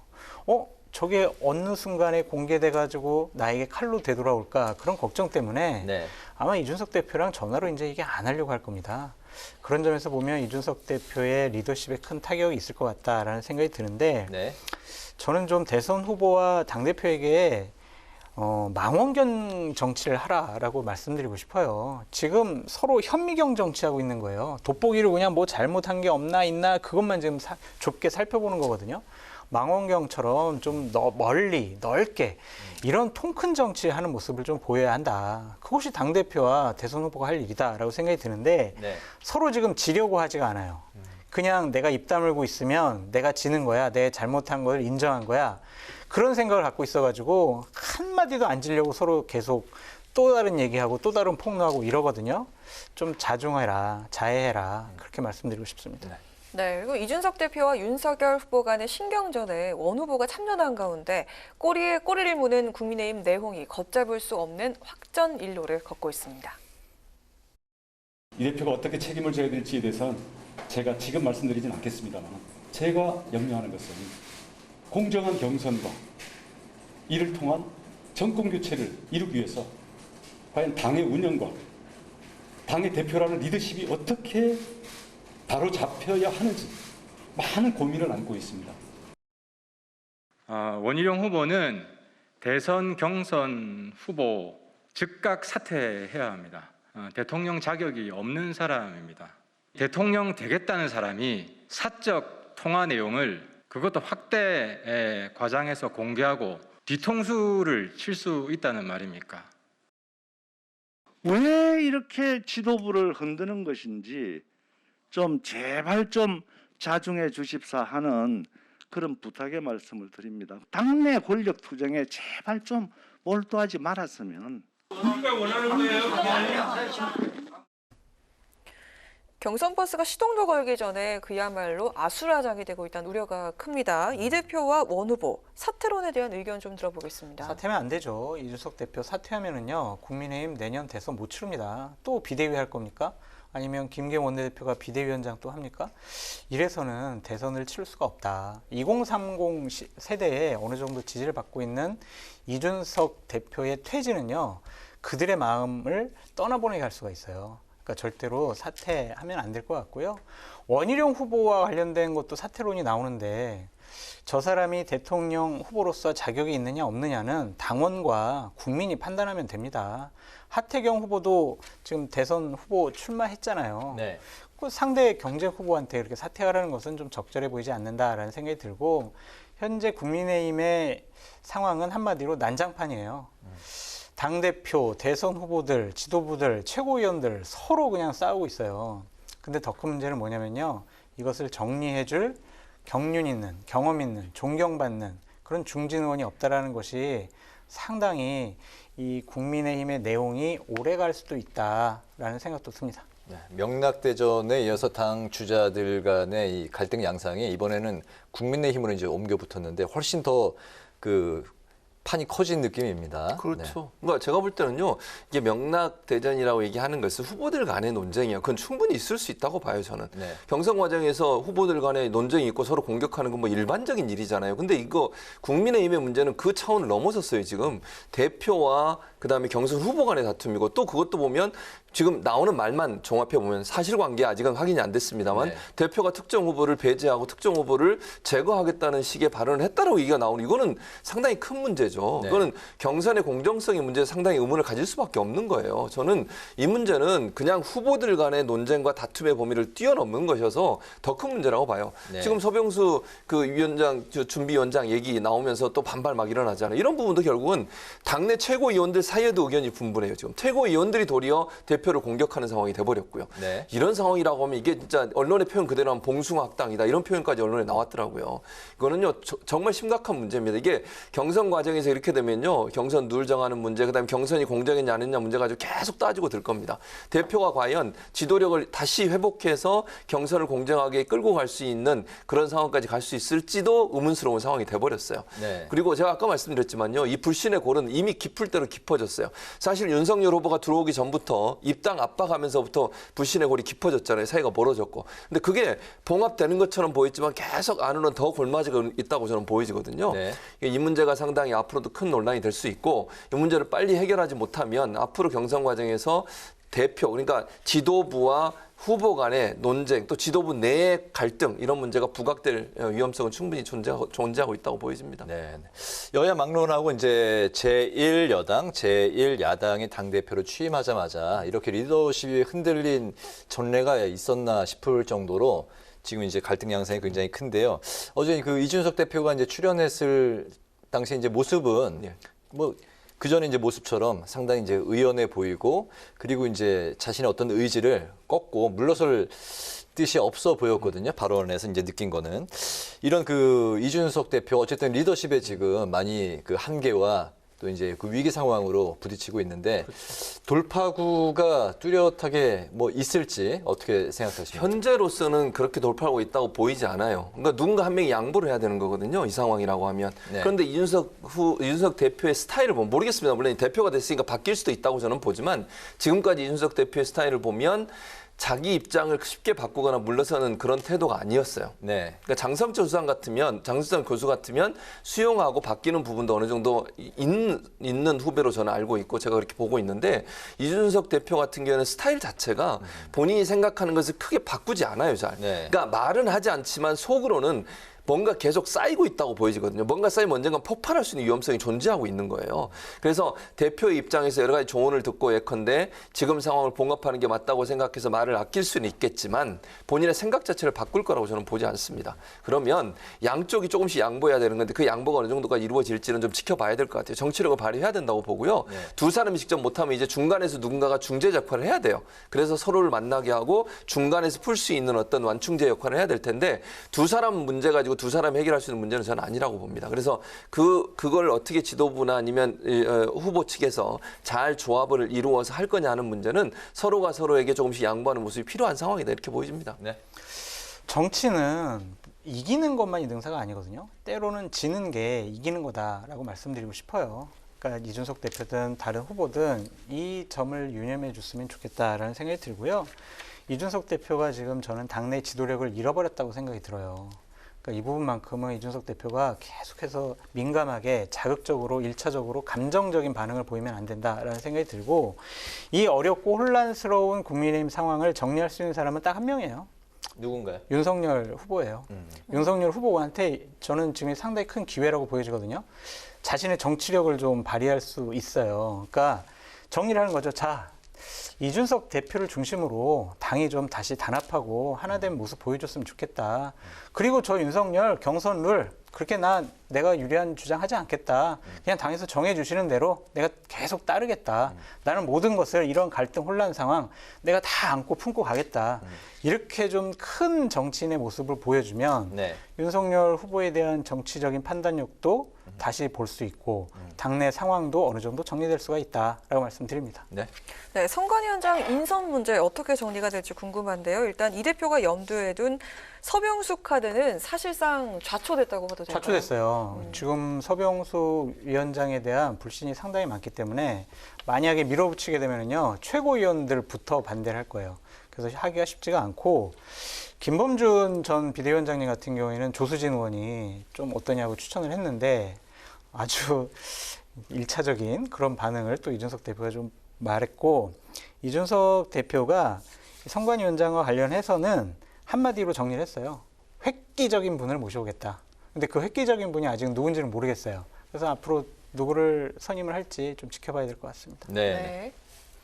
S18: 저게 어느 순간에 공개돼가지고 나에게 칼로 되돌아올까 그런 걱정 때문에
S2: 네.
S18: 아마 이준석 대표랑 전화로 이제 이게 안 하려고 할 겁니다. 그런 점에서 보면 이준석 대표의 리더십에 큰 타격이 있을 것 같다라는 생각이 드는데
S2: 네.
S18: 저는 좀 대선 후보와 당대표에게 망원경 정치를 하라라고 말씀드리고 싶어요. 지금 서로 현미경 정치하고 있는 거예요. 돋보기로 그냥 뭐 잘못한 게 없나 있나 그것만 지금 좁게 살펴보는 거거든요. 망원경처럼 좀 멀리 넓게 이런 통큰 정치하는 모습을 좀 보여야 한다. 그것이 당대표와 대선 후보가 할 일이다라고 생각이 드는데
S2: 네.
S18: 서로 지금 지려고 하지가 않아요. 그냥 내가 입 다물고 있으면 내가 지는 거야. 내 잘못한 걸 인정한 거야. 그런 생각을 갖고 있어가지고 한마디도 안 지려고 서로 계속 또 다른 얘기하고 또 다른 폭로하고 이러거든요. 좀 자중해라, 자해해라 그렇게 말씀드리고 싶습니다.
S1: 네, 그리고 이준석 대표와 윤석열 후보 간의 신경전에 원 후보가 참전한 가운데 꼬리에 꼬리를 무는 국민의힘 내홍이 걷잡을 수 없는 확전 일로를 걷고 있습니다.
S4: 이 대표가 어떻게 책임을 져야 될지에 대해서는 제가 지금 말씀드리진 않겠습니다만 제가 염려하는 것은 공정한 경선과 이를 통한 정권 교체를 이루기 위해서 과연 당의 운영과 당의 대표라는 리더십이 어떻게 바로 잡혀야 하는지 많은 고민을 안고 있습니다.
S19: 원희룡 후보는 대선 경선 후보 즉각 사퇴해야 합니다. 대통령 자격이 없는 사람입니다. 대통령 되겠다는 사람이 사적 통화 내용을 그것도 확대 과장해서 공개하고 뒤통수를 칠 수 있다는 말입니까?
S20: 왜 이렇게 지도부를 흔드는 것인지 좀 제발 좀 자중해 주십사 하는 그런 부탁의 말씀을 드립니다. 당내 권력 투쟁에 제발 좀 몰두하지 말았으면.
S19: 누가 원하는 거예요?
S1: 경선 버스가 시동도 걸기 전에 그야말로 아수라장이 되고 있다는 우려가 큽니다. 이 대표와 원 후보 사퇴론에 대한 의견 좀 들어보겠습니다.
S18: 사퇴하면 안 되죠. 이준석 대표 사퇴하면은요 국민의힘 내년 대선 못 치릅니다. 또 비대위 할 겁니까? 아니면 김계현 원내대표가 비대위원장 또 합니까? 이래서는 대선을 치를 수가 없다. 2030 세대에 어느 정도 지지를 받고 있는 이준석 대표의 퇴진은요 그들의 마음을 떠나보내게 할 수가 있어요. 그러니까 절대로 사퇴하면 안 될 것 같고요. 원희룡 후보와 관련된 것도 사퇴론이 나오는데 저 사람이 대통령 후보로서 자격이 있느냐 없느냐는 당원과 국민이 판단하면 됩니다. 하태경 후보도 지금 대선 후보 출마했잖아요.
S2: 네.
S18: 그 상대 경제 후보한테 이렇게 사퇴하라는 것은 좀 적절해 보이지 않는다라는 생각이 들고 현재 국민의힘의 상황은 한마디로 난장판이에요. 당대표, 대선 후보들, 지도부들, 최고위원들 서로 그냥 싸우고 있어요. 근데 더 큰 문제는 뭐냐면요. 이것을 정리해줄 경륜 있는, 경험 있는, 존경받는 그런 중진 의원이 없다라는 것이 상당히 이 국민의힘의 내용이 오래 갈 수도 있다라는 생각도 듭니다.
S2: 네, 명락대전에 이어서 당 주자들 간의 이 갈등 양상이 이번에는 국민의힘으로 이제 옮겨 붙었는데 훨씬 더 판이 커진 느낌입니다.
S17: 그렇죠.
S2: 네.
S17: 그러니까 제가 볼 때는요, 이게 명락대전이라고 얘기하는 것은 후보들 간의 논쟁이에요. 그건 충분히 있을 수 있다고 봐요, 저는.
S2: 네.
S17: 경선 과정에서 후보들 간의 논쟁이 있고 서로 공격하는 건 뭐 일반적인 일이잖아요. 근데 이거 국민의힘의 문제는 그 차원을 넘어섰어요, 지금. 대표와 그다음에 경선 후보 간의 다툼이고 또 그것도 보면 지금 나오는 말만 종합해 보면 사실관계 아직은 확인이 안 됐습니다만
S2: 네.
S17: 대표가 특정 후보를 배제하고 특정 후보를 제거하겠다는 식의 발언을 했다라고 얘기가 나오는 이거는 상당히 큰 문제죠.
S2: 네.
S17: 이거는 경선의 공정성의 문제에 상당히 의문을 가질 수밖에 없는 거예요. 저는 이 문제는 그냥 후보들 간의 논쟁과 다툼의 범위를 뛰어넘는 것이어서 더 큰 문제라고 봐요.
S2: 네.
S17: 지금 서병수 위원장 준비위원장 얘기 나오면서 또 반발 막 일어나잖아요. 이런 부분도 결국은 당내 최고위원들 사이에도 의견이 분분해요. 지금 최고위원들이 도리어 대표를 공격하는 상황이 돼버렸고요.
S2: 네.
S17: 이런 상황이라고 하면 이게 진짜 언론의 표현 그대로 하면 봉숭아학당이다 이런 표현까지 언론에 나왔더라고요. 이거는요 정말 심각한 문제입니다. 이게 경선 과정에서 이렇게 되면요 경선 룰 정하는 문제 그다음에 경선이 공정했냐 안 했냐 문제 가지고 계속 따지고 들 겁니다. 대표가 과연 지도력을 다시 회복해서 경선을 공정하게 끌고 갈 수 있는 그런 상황까지 갈 수 있을지도 의문스러운 상황이 돼버렸어요.
S2: 네.
S17: 그리고 제가 아까 말씀드렸지만요 이 불신의 골은 이미 깊을 대로 깊어졌어요. 사실 윤석열 후보가 들어오기 전부터 입당 압박하면서부터 불신의 골이 깊어졌잖아요. 사이가 멀어졌고. 근데 그게 봉합되는 것처럼 보였지만 계속 안으로는 더 골마지가 있다고 저는 보이거든요.
S2: 네.
S17: 이 문제가 상당히 앞으로도 큰 논란이 될 수 있고 이 문제를 빨리 해결하지 못하면 앞으로 경선 과정에서 대표 그러니까 지도부와 후보 간의 논쟁 또 지도부 내의 갈등 이런 문제가 부각될 위험성은 충분히 존재하고 있다고 보여집니다.
S2: 네. 여야 막론하고 이제 제1여당, 제1야당이 당대표로 취임하자마자 이렇게 리더십이 흔들린 전례가 있었나 싶을 정도로 지금 이제 갈등 양상이 굉장히 큰데요. 어제 이준석 대표가 이제 출연했을 당시 이제 모습은 그 전에 이제 모습처럼 상당히 이제 의연해 보이고 그리고 이제 자신의 어떤 의지를 꺾고 물러설 뜻이 없어 보였거든요. 발언에서 이제 느낀 거는 이런 이준석 대표 어쨌든 리더십에 지금 많이 한계와 또 이제 그 위기 상황으로 부딪히고 있는데 돌파구가 뚜렷하게 뭐 있을지 어떻게 생각하십니까?
S17: 현재로서는 그렇게 돌파하고 있다고 보이지 않아요. 그러니까 누군가 한 명이 양보를 해야 되는 거거든요. 이 상황이라고 하면.
S2: 네.
S17: 그런데 이준석 대표의 스타일을 보면 모르겠습니다. 물론 대표가 됐으니까 바뀔 수도 있다고 저는 보지만 지금까지 이준석 대표의 스타일을 보면 자기 입장을 쉽게 바꾸거나 물러서는 그런 태도가 아니었어요.
S2: 네.
S17: 그러니까 장성철 교수 같으면 수용하고 바뀌는 부분도 어느 정도 있는 후배로 저는 알고 있고 제가 그렇게 보고 있는데 이준석 대표 같은 경우는 스타일 자체가 본인이 생각하는 것을 크게 바꾸지 않아요, 잘.
S2: 네.
S17: 그러니까 말은 하지 않지만 속으로는 뭔가 계속 쌓이고 있다고 보이거든요. 뭔가 쌓이면 언젠가 폭발할 수 있는 위험성이 존재하고 있는 거예요. 그래서 대표의 입장에서 여러 가지 조언을 듣고 예컨대 지금 상황을 봉합하는 게 맞다고 생각해서 말을 아낄 수는 있겠지만 본인의 생각 자체를 바꿀 거라고 저는 보지 않습니다. 그러면 양쪽이 조금씩 양보해야 되는 건데 그 양보가 어느 정도까지 이루어질지는 좀 지켜봐야 될 것 같아요. 정치력을 발휘해야 된다고 보고요.
S2: 네.
S17: 두 사람이 직접 못하면 이제 중간에서 누군가가 중재 역할을 해야 돼요. 그래서 서로를 만나게 하고 중간에서 풀 수 있는 어떤 완충제 역할을 해야 될 텐데 두 사람 문제 가지고 두 사람이 해결할 수 있는 문제는 저는 아니라고 봅니다. 그래서 그걸 어떻게 지도부나 아니면 후보 측에서 잘 조합을 이루어서 할 거냐 하는 문제는 서로가 서로에게 조금씩 양보하는 모습이 필요한 상황이다 이렇게 보여집니다.
S2: 네.
S18: 정치는 이기는 것만이 능사가 아니거든요. 때로는 지는 게 이기는 거다라고 말씀드리고 싶어요. 그러니까 이준석 대표든 다른 후보든 이 점을 유념해 줬으면 좋겠다라는 생각이 들고요. 이준석 대표가 지금 저는 당내 지도력을 잃어버렸다고 생각이 들어요. 그러니까 이 부분만큼은 이준석 대표가 계속해서 민감하게 자극적으로 1차적으로 감정적인 반응을 보이면 안 된다라는 생각이 들고 이 어렵고 혼란스러운 국민의힘 상황을 정리할 수 있는 사람은 딱 한 명이에요.
S2: 누군가요?
S18: 윤석열 후보예요. 윤석열 후보한테 저는 지금 상당히 큰 기회라고 보여지거든요. 자신의 정치력을 좀 발휘할 수 있어요. 그러니까 정리를 하는 거죠. 자, 이준석 대표를 중심으로 당이 좀 다시 단합하고 하나된 모습 보여줬으면 좋겠다. 그리고 저 윤석열 경선 룰 그렇게 내가 유리한 주장하지 않겠다. 그냥 당에서 정해주시는 대로 내가 계속 따르겠다. 나는 모든 것을 이런 갈등 혼란 상황 내가 다 안고 품고 가겠다. 이렇게 좀 큰 정치인의 모습을 보여주면
S2: 네.
S18: 윤석열 후보에 대한 정치적인 판단력도 다시 볼 수 있고 당내 상황도 어느 정도 정리될 수가 있다라고 말씀드립니다.
S2: 네.
S1: 네, 선관위원장 인선 문제 어떻게 정리가 될지 궁금한데요. 일단 이 대표가 염두에 둔 서병수 카드는 사실상 좌초됐다고 봐도 될까요?
S18: 좌초됐어요. 지금 서병수 위원장에 대한 불신이 상당히 많기 때문에 만약에 밀어붙이게 되면요 최고위원들부터 반대를 할 거예요. 그래서 하기가 쉽지가 않고 김범준 전 비대위원장님 같은 경우에는 조수진 의원이 좀 어떠냐고 추천을 했는데 아주 1차적인 그런 반응을 또 이준석 대표가 좀 말했고 이준석 대표가 선관위원장과 관련해서는 한마디로 정리를 했어요. 획기적인 분을 모셔오겠다. 근데 그 획기적인 분이 아직 누군지는 모르겠어요. 그래서 앞으로 누구를 선임을 할지 좀 지켜봐야 될 것 같습니다.
S2: 네.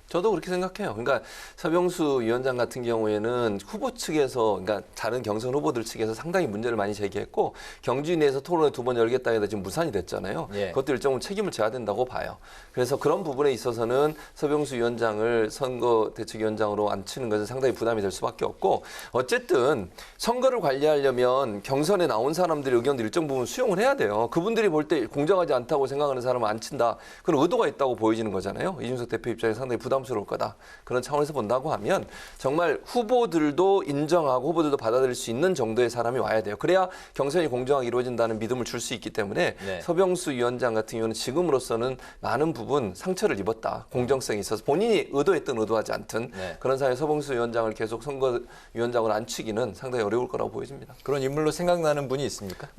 S17: 저도 그렇게 생각해요. 그러니까 서병수 위원장 같은 경우에는 후보 측에서, 그러니까 다른 경선 후보들 측에서 상당히 문제를 많이 제기했고 경주에 내에서 토론을 2번 열겠다 해서 지금 무산이 됐잖아요.
S2: 예.
S17: 그것도 일정은 책임을 져야 된다고 봐요. 그래서 그런 부분에 있어서는 서병수 위원장을 선거대책위원장으로 앉히는 것은 상당히 부담이 될 수밖에 없고 어쨌든 선거를 관리하려면 경선에 나온 사람들의 의견도 일정 부분 수용을 해야 돼요. 그분들이 볼 때 공정하지 않다고 생각하는 사람은 안 친다. 그런 의도가 있다고 보여지는 거잖아요. 이준석 대표 입장에 상당히 부담스러울 거다. 그런 차원에서 본다고 하면 정말 후보들도 인정하고 후보들도 받아들일 수 있는 정도의 사람이 와야 돼요. 그래야 경선이 공정하게 이루어진다는 믿음을 줄 수 있기 때문에
S2: 네.
S17: 서병수 위원장 같은 경우는 지금으로서는 많은 부분 상처를 입었다. 공정성이 있어서 본인이 의도했든 의도하지 않든
S2: 네.
S17: 그런 상황에 서병수 위원장을 계속 선거위원장으로 앉히기는 상당히 어려울 거라고 보여집니다.
S2: 그런 인물로 생각나는 분이 있습니까?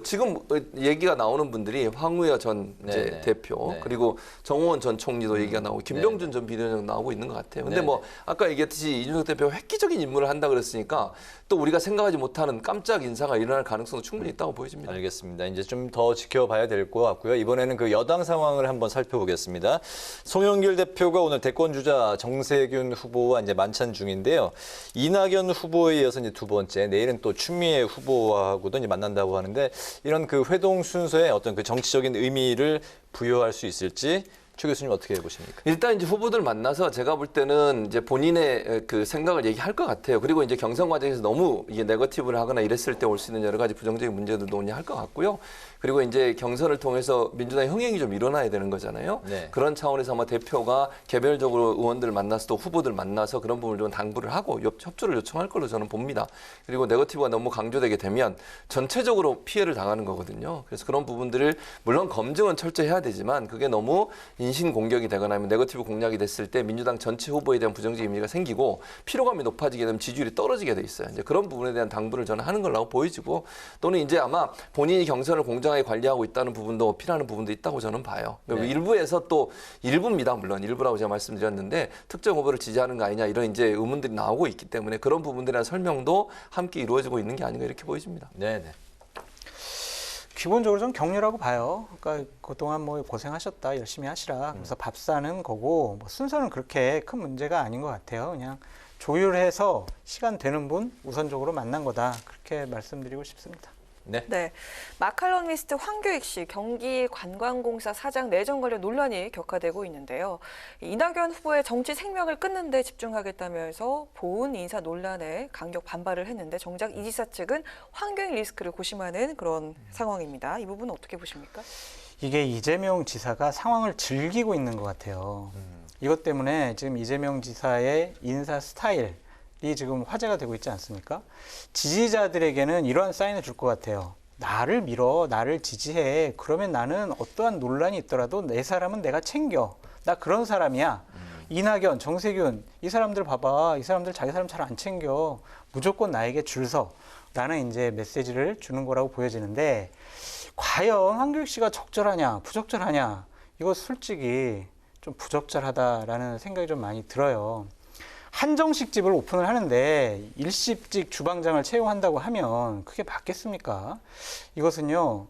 S17: 지금 얘기가 나오는 분들이 황우여 전 이제
S2: 네네.
S17: 대표
S2: 네.
S17: 그리고 정호원 전 총리도 얘기가 나오고 김병준 전 비대위원장 나오고 있는 것 같아요. 근데
S2: 네네.
S17: 뭐 아까 얘기했듯이 이준석 대표가 획기적인 인물을 한다 그랬으니까 또 우리가 생각하지 못하는 깜짝 인사가 일어날 가능성도 충분히 있다고 보여집니다.
S2: 알겠습니다. 이제 좀 더 지켜봐야 될 것 같고요. 이번에는 그 여당 상황을 한번 살펴보겠습니다. 송영길 대표가 오늘 대권 주자 정세균 후보와 이제 만찬 중인데요. 이낙연 후보에 이어서 이제 두 번째, 내일은 또 추미애 후보하고도 이제 만난다고 하는데 이런 그 회동 순서에 어떤 그 정치적인 의미를 부여할 수 있을지 최 교수님 어떻게 보십니까?
S17: 일단 이제 후보들 만나서 제가 볼 때는 이제 본인의 그 생각을 얘기할 것 같아요. 그리고 이제 경선 과정에서 너무 이게 네거티브를 하거나 이랬을 때 올 수 있는 여러 가지 부정적인 문제들도 논의할 것 같고요. 그리고 이제 경선을 통해서 민주당의 흥행이 좀 일어나야 되는 거잖아요.
S2: 네.
S17: 그런 차원에서 아마 대표가 개별적으로 의원들을 만나서 또 후보들 만나서 그런 부분을 좀 당부를 하고 협조를 요청할 걸로 저는 봅니다. 그리고 네거티브가 너무 강조되게 되면 전체적으로 피해를 당하는 거거든요. 그래서 그런 부분들을 물론 검증은 철저히 해야 되지만 그게 너무 인신 공격이 되거나 아니면 네거티브 공략이 됐을 때 민주당 전체 후보에 대한 부정적 이미지가 생기고 피로감이 높아지게 되면 지지율이 떨어지게 돼 있어요. 이제 그런 부분에 대한 당부를 저는 하는 걸로 보여지고 또는 이제 아마 본인이 경선을 공정하게 관리하고 있다는 부분도 어필하는 부분도 있다고 저는 봐요.
S2: 네.
S17: 일부에서 또 일부입니다. 물론 일부라고 제가 말씀드렸는데 특정 후보를 지지하는 거 아니냐 이런 이제 의문들이 나오고 있기 때문에 그런 부분들에 대한 설명도 함께 이루어지고 있는 게 아닌가 이렇게 보여집니다.
S2: 네.
S18: 기본적으로 좀 격려라고 봐요. 그러니까 그동안 뭐 고생하셨다, 열심히 하시라. 그래서 밥 사는 거고 뭐 순서는 그렇게 큰 문제가 아닌 것 같아요. 그냥 조율해서 시간 되는 분 우선적으로 만난 거다. 그렇게 말씀드리고 싶습니다.
S1: 네. 마칼럼니스트 황교익 씨 경기관광공사 사장 내정 관련 논란이 격화되고 있는데요. 이낙연 후보의 정치 생명을 끊는 데 집중하겠다면서 보훈 인사 논란에 강력 반발을 했는데 정작 이 지사 측은 황교익 리스크를 고심하는 그런 상황입니다. 이 부분은 어떻게 보십니까?
S18: 이게 이재명 지사가 상황을 즐기고 있는 것 같아요. 이것 때문에 지금 이재명 지사의 인사 스타일이 지금 화제가 되고 있지 않습니까? 지지자들에게는 이러한 사인을 줄 것 같아요. 나를 밀어, 나를 지지해. 그러면 나는 어떠한 논란이 있더라도 내 사람은 내가 챙겨. 나 그런 사람이야. 이낙연, 정세균, 이 사람들 봐봐. 이 사람들 자기 사람 잘 안 챙겨. 무조건 나에게 줄 서. 라는 이제 메시지를 주는 거라고 보여지는데 과연 황교익 씨가 적절하냐, 부적절하냐. 이거 솔직히 좀 부적절하다라는 생각이 좀 많이 들어요. 한정식 집을 오픈을 하는데 일식집 주방장을 채용한다고 하면 그게 맞겠습니까? 이것은요,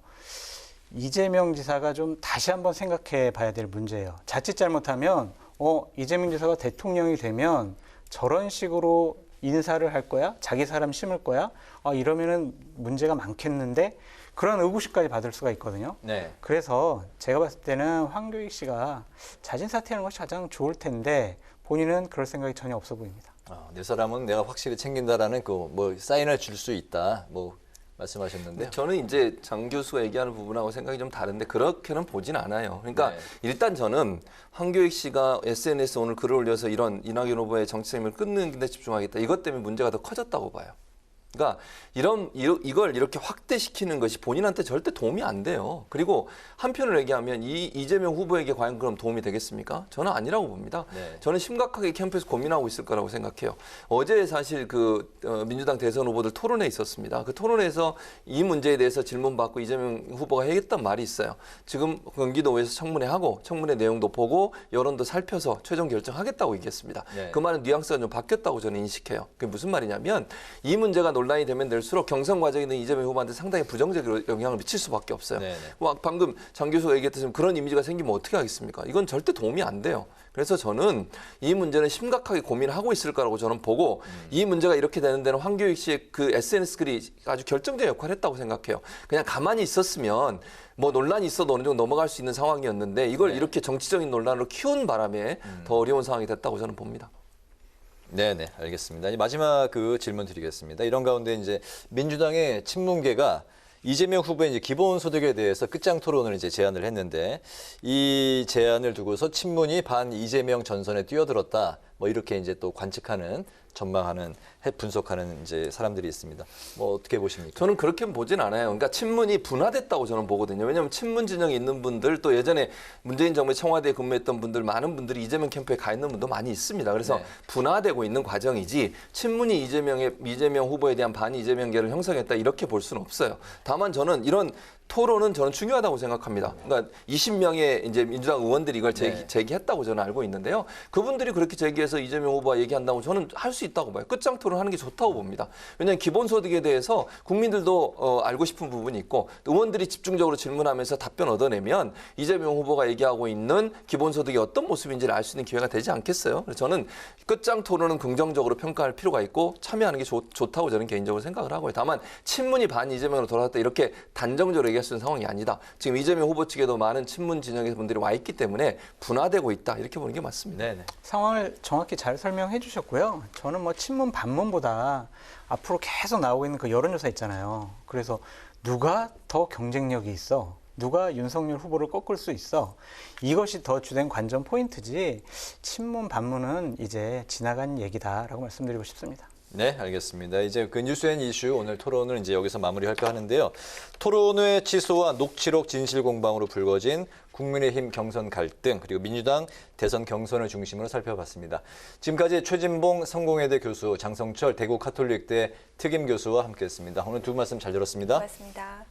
S18: 이재명 지사가 좀 다시 한번 생각해 봐야 될 문제예요. 자칫 잘못하면 이재명 지사가 대통령이 되면 저런 식으로 인사를 할 거야? 자기 사람 심을 거야? 이러면은 문제가 많겠는데 그런 의구심까지 받을 수가 있거든요.
S2: 네.
S18: 그래서 제가 봤을 때는 황교익 씨가 자진 사퇴하는 것이 가장 좋을 텐데 본인은 그럴 생각이 전혀 없어 보입니다.
S2: 내 사람은 내가 확실히 챙긴다라는 그 뭐 사인을 줄 수 있다. 뭐 말씀하셨는데
S17: 저는 이제 장 교수가 얘기하는 부분하고 생각이 좀 다른데 그렇게는 보진 않아요. 그러니까 일단 저는 황교익 씨가 SNS 오늘 글을 올려서 이런 이낙연 후보의 정치생명을 끊는 데 집중하겠다. 이것 때문에 문제가 더 커졌다고 봐요. 그러니까 이걸 이렇게 확대시키는 것이 본인한테 절대 도움이 안 돼요. 그리고 한편으로 얘기하면 이재명 후보에게 과연 그럼 도움이 되겠습니까? 저는 아니라고 봅니다.
S2: 네.
S17: 저는 심각하게 캠프에서 고민하고 있을 거라고 생각해요. 어제 사실 민주당 대선 후보들 토론회 있었습니다. 그 토론회에서 이 문제에 대해서 질문받고 이재명 후보가 했던 말이 있어요. 지금 경기도에서 청문회 하고 청문회 내용도 보고 여론도 살펴서 최종 결정하겠다고 얘기했습니다.
S2: 네.
S17: 그 말은 뉘앙스가 좀 바뀌었다고 저는 인식해요. 그게 무슨 말이냐면 이 문제가 논란이 되면 될수록 경선 과정에 있는 이재명 후보한테 상당히 부정적인 영향을 미칠 수밖에 없어요. 방금 장 교수가 얘기했듯이 그런 이미지가 생기면 어떻게 하겠습니까? 이건 절대 도움이 안 돼요. 그래서 저는 이 문제는 심각하게 고민을 하고 있을 거라고 저는 보고 이 문제가 이렇게 되는 데는 황교익 씨의 그 SNS 글이 아주 결정적인 역할을 했다고 생각해요. 그냥 가만히 있었으면 뭐 논란이 있어도 어느 정도 넘어갈 수 있는 상황이었는데 이걸 이렇게 정치적인 논란으로 키운 바람에 더 어려운 상황이 됐다고 저는 봅니다.
S2: 네네, 알겠습니다. 마지막 질문 드리겠습니다. 이런 가운데 이제 민주당의 친문계가 이재명 후보의 이제 기본소득에 대해서 끝장 토론을 이제 제안을 했는데 이 제안을 두고서 친문이 반 이재명 전선에 뛰어들었다. 뭐 이렇게 이제 또 관측하는, 전망하는, 분석하는 이제 사람들이 있습니다. 뭐 어떻게 보십니까?
S17: 저는 그렇게 보진 않아요. 그러니까 친문이 분화됐다고 저는 보거든요. 왜냐하면 친문 진영에 있는 분들 또 예전에 문재인 정부의 청와대에 근무했던 분들 많은 분들이 이재명 캠프에 가 있는 분도 많이 있습니다. 그래서 분화되고 있는 과정이지 친문이 이재명 후보에 대한 반 이재명계를 형성했다 이렇게 볼 수는 없어요. 다만 저는 이런 토론은 저는 중요하다고 생각합니다. 그러니까 20명의 이제 민주당 의원들이 이걸 제기했다고 저는 알고 있는데요. 그분들이 그렇게 제기해서 이재명 후보가 얘기한다고 저는 할 수 있다고 봐요. 끝장 토론하는 게 좋다고 봅니다. 왜냐하면 기본소득에 대해서 국민들도 알고 싶은 부분이 있고 의원들이 집중적으로 질문하면서 답변 얻어내면 이재명 후보가 얘기하고 있는 기본소득이 어떤 모습인지를 알 수 있는 기회가 되지 않겠어요? 그래서 저는 끝장 토론은 긍정적으로 평가할 필요가 있고 참여하는 게 좋다고 저는 개인적으로 생각을 하고요. 다만 친문이 반 이재명으로 돌아왔다 이렇게 단정적으로 얘기할 얘기할 수 있는 상황이 아니다. 지금 이재명 후보 측에도 많은 친문 진영의 분들이 와 있기 때문에 분화되고 있다. 이렇게 보는 게 맞습니다.
S2: 네네.
S18: 상황을 정확히 잘 설명해 주셨고요. 저는 뭐 친문 반문보다 앞으로 계속 나오고 있는 그 여론조사 있잖아요. 그래서 누가 더 경쟁력이 있어? 누가 윤석열 후보를 꺾을 수 있어? 이것이 더 주된 관전 포인트지 친문 반문은 이제 지나간 얘기다라고 말씀드리고 싶습니다.
S2: 네, 알겠습니다. 이제 그 뉴스앤 이슈 오늘 토론을 이제 여기서 마무리할까 하는데요. 토론회 취소와 녹취록 진실 공방으로 불거진 국민의힘 경선 갈등 그리고 민주당 대선 경선을 중심으로 살펴봤습니다. 지금까지 최진봉 성공회대 교수, 장성철 대구 카톨릭대 특임 교수와 함께했습니다. 오늘 두 분 말씀 잘 들었습니다.
S1: 고맙습니다.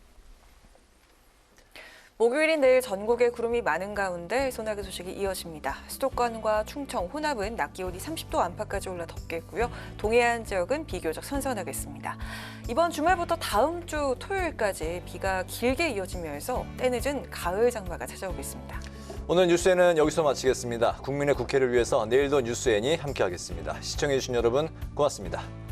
S1: 목요일인 내일 전국에 구름이 많은 가운데 소나기 소식이 이어집니다. 수도권과 충청, 호남은 낮 기온이 30도 안팎까지 올라 덥겠고요. 동해안 지역은 비교적 선선하겠습니다. 이번 주말부터 다음 주 토요일까지 비가 길게 이어지면서 때늦은 가을 장마가 찾아오겠습니다.
S2: 오늘 뉴스엔은 여기서 마치겠습니다. 국민의 국회를 위해서 내일도 뉴스엔이 함께하겠습니다. 시청해주신 여러분 고맙습니다.